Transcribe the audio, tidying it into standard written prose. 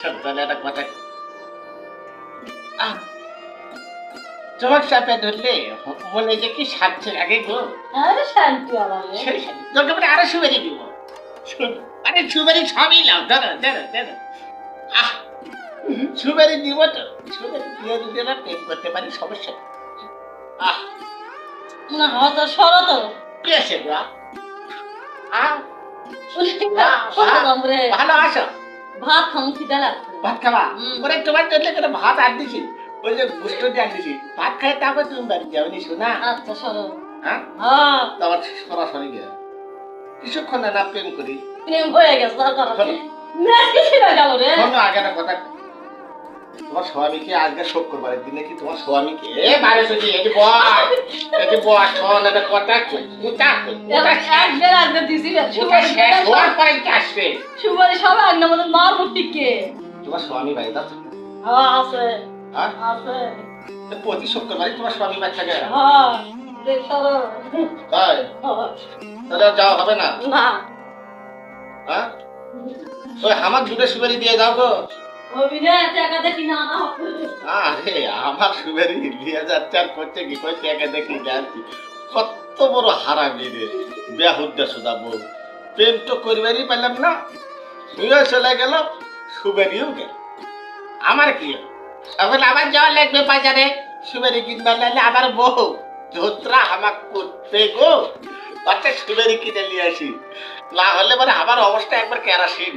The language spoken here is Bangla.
তাহলে একটা কথা আহ, তোমার চাপে ধরলে মনে যে কি সাজছে আগে গো আরে শান্তি আমার রে। সেই সাজে দরকার পড়ে আরো সুবেরি দিব আরে সুবেরি সবই নাও ধরো ধরো ধরো আহ সুবেরি দিব তো সুবেরি দিয়ে যদি আমরা প্রেম করতে পারি সমস্যা নেই। আহ না হত সরো তো কি আছে গো আহ রে ভালো আসো ভাত খাম খিদা লাগছে ভাত খাবা হুম। ওরে তোমার জন্য করে ভাত আর দিছি ওই যে গুস্ত দিয়ে আর দিছি ভাত খাই তারপর তুমি বাড়ি যাওনি শোনা আচ্ছা সরো হ্যাঁ হ্যাঁ তোমার সরাসরি গিয়ে কিছুক্ষণ না প্রেম করি প্রেম হয়ে গেছে তার কথা শোনো। মেসি ছিল গেল রে শোনো আগে একটা কথা তোমার স্বামীকে আজকে শুক্রবারের দিনে কি তোমার স্বামীকে এ বাইরে সুজি এটি বস শোন একটা কথা কই উঠা কই উঠা একবার আগে দিছি উঠা শেষ হওয়ার পরে কি আসবে সুবারি সবাই আগে আমাদের মার মুটিকে তোমার স্বামী বাড়ি যাচ্ছে হ্যাঁ আছে হ্যাঁ আছে প্রতি শুক্রবারই তোমার স্বামী বাড়ি থাকে হ্যাঁ দেখ সরো তাই তাহলে আর যাওয়া হবে না না হ্যাঁ ওই আমার দুটো সুপারি দিয়ে যাও গো অভিনয় টাকা দেখি না না আরে আমার সুপারি দিয়ে যাচ্ছে আর করছে কি কই টাকা দেখি যাচ্ছি কত বড় হারামি রে বেহুদ্দা সুদা বউ প্রেম তো করবারই পারলাম না তুইও চলে গেল সুপারিও গেল আমার কি এখন আবার যাওয়া লাগবে বাজারে সুপারি কিনবার লাগলে আবার বউ ধোত্রা আমার করতে গো বাচ্চা সুপারি কিনে নিয়ে আসি না হলে মানে আমার অবস্থা একবার কেরাসিন